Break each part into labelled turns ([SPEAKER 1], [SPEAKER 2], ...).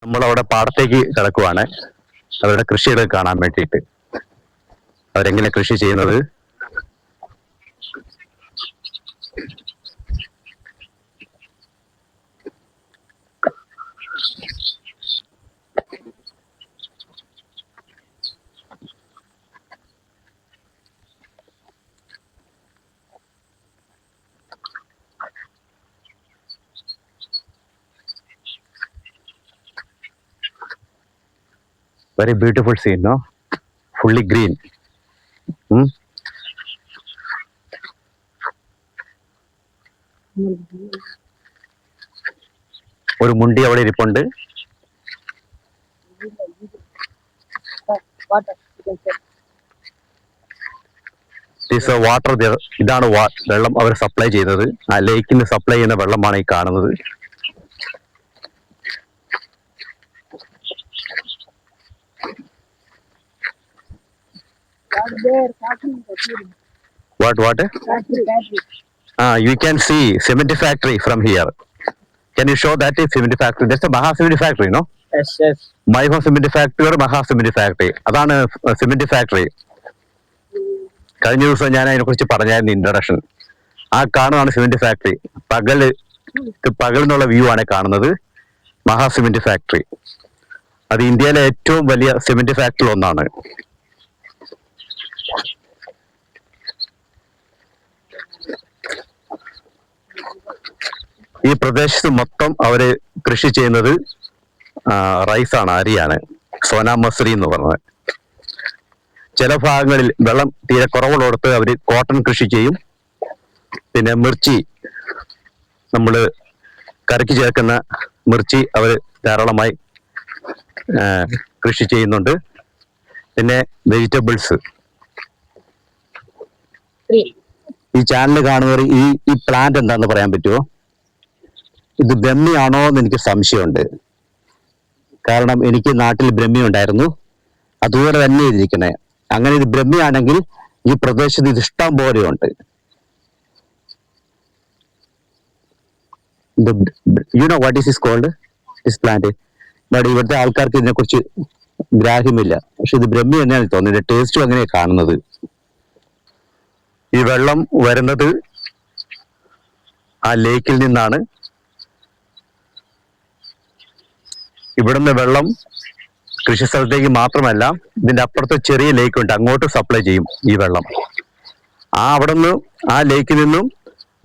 [SPEAKER 1] നമ്മളവിടെ പാടത്തേക്ക് കിടക്കുവാണ്. അവരുടെ കൃഷികൾ കാണാൻ വേണ്ടിയിട്ട്, അവരെങ്ങനെ കൃഷി ചെയ്യുന്നത്. Very beautiful scene, no? Fully green. ഒരു മുണ്ടി അവിടെ ഇരിപ്പുണ്ട്. വാട്ടർ, ഇതാണ് വെള്ളം അവർ സപ്ലൈ ചെയ്യുന്നത്. ആ ലേക്കിന് സപ്ലൈ ചെയ്യുന്ന വെള്ളമാണ് ഈ കാണുന്നത്. What? You can see cement factory from here. Can you show that is cement factory? That's a Maha cement factory, no?
[SPEAKER 2] Yes.
[SPEAKER 1] Maha cement factory or Maha cement factory. Adana cement factory. കഴിഞ്ഞ ദിവസം ഞാൻ അതിനെ കുറിച്ച് പറഞ്ഞായിരുന്നു introduction. ആ കാണുന്നതാണ് cement factory. പകൽ എന്നുള്ള വ്യൂ ആണ് കാണുന്നത്. മഹാ സിമെന്റ് ഫാക്ടറി അത് ഇന്ത്യയിലെ ഏറ്റവും വലിയ സിമെന്റ് ഫാക്ടറി ഒന്നാണ്. ഈ പ്രദേശത്ത് മൊത്തം അവര് കൃഷി ചെയ്യുന്നത് റൈസാണ്, അരിയാണ്, സോനാ മസൂരി എന്ന് പറഞ്ഞത്. ചില ഭാഗങ്ങളിൽ വെള്ളം തീരെ കുറവുള്ളടത്ത് അവര് കോട്ടൺ കൃഷി ചെയ്യും. പിന്നെ മിർച്ചി, നമ്മള് കറിക്ക് ചേർക്കുന്ന മിർച്ചി അവർ ധാരാളമായി കൃഷി ചെയ്യുന്നുണ്ട്. പിന്നെ വെജിറ്റബിൾസ്. ഈ ചാനൽ കാണുന്നവർ ഈ പ്ലാന്റ് എന്താന്ന് പറയാൻ പറ്റുമോ? ഇത് ബ്രഹ്മിയാണോ എന്ന് എനിക്ക് സംശയമുണ്ട്. കാരണം എനിക്ക് നാട്ടിൽ ബ്രഹ്മി ഉണ്ടായിരുന്നു, അതുപോലെ തന്നെ ഇരിക്കണേ. അങ്ങനെ ഇത് ബ്രഹ്മിയാണെങ്കിൽ ഈ പ്രദേശത്ത് ഇത് ഇഷ്ടം പോലെയുണ്ട്. You know what is this called? This plant. But ഇവിടുത്തെ ആൾക്കാർക്ക് ഇതിനെ കുറിച്ച് ഗ്രാഹ്യമില്ല. പക്ഷെ ഇത് ബ്രഹ്മി തന്നെയാണ് തോന്നുന്നത്. ടേസ്റ്റും അങ്ങനെയാണ് കാണുന്നത്. ഈ വെള്ളം വരുന്നത് ആ ലേക്കിൽ നിന്നാണ്. ഇവിടുന്ന് വെള്ളം കൃഷി സ്ഥലത്തേക്ക് മാത്രമല്ല, ഇതിന്റെ അപ്പുറത്ത് ചെറിയ ലേക്ക് ഉണ്ട്, അങ്ങോട്ട് സപ്ലൈ ചെയ്യും ഈ വെള്ളം. അവിടുന്ന് ആ ലേക്കിൽ നിന്നും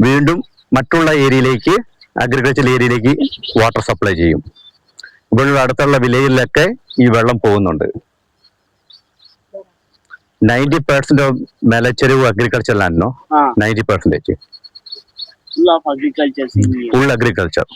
[SPEAKER 1] വീണ്ടും മറ്റുള്ള ഏരിയയിലേക്ക്, അഗ്രികൾച്ചർ ഏരിയയിലേക്ക് വാട്ടർ സപ്ലൈ ചെയ്യും. ഇവിടെ അടുത്തുള്ള വില്ലേജിലൊക്കെ ഈ വെള്ളം പോകുന്നുണ്ട്. 90% of Melacheruvu agriculture land, no? 90%.
[SPEAKER 2] Full of agriculture.
[SPEAKER 1] Full agriculture.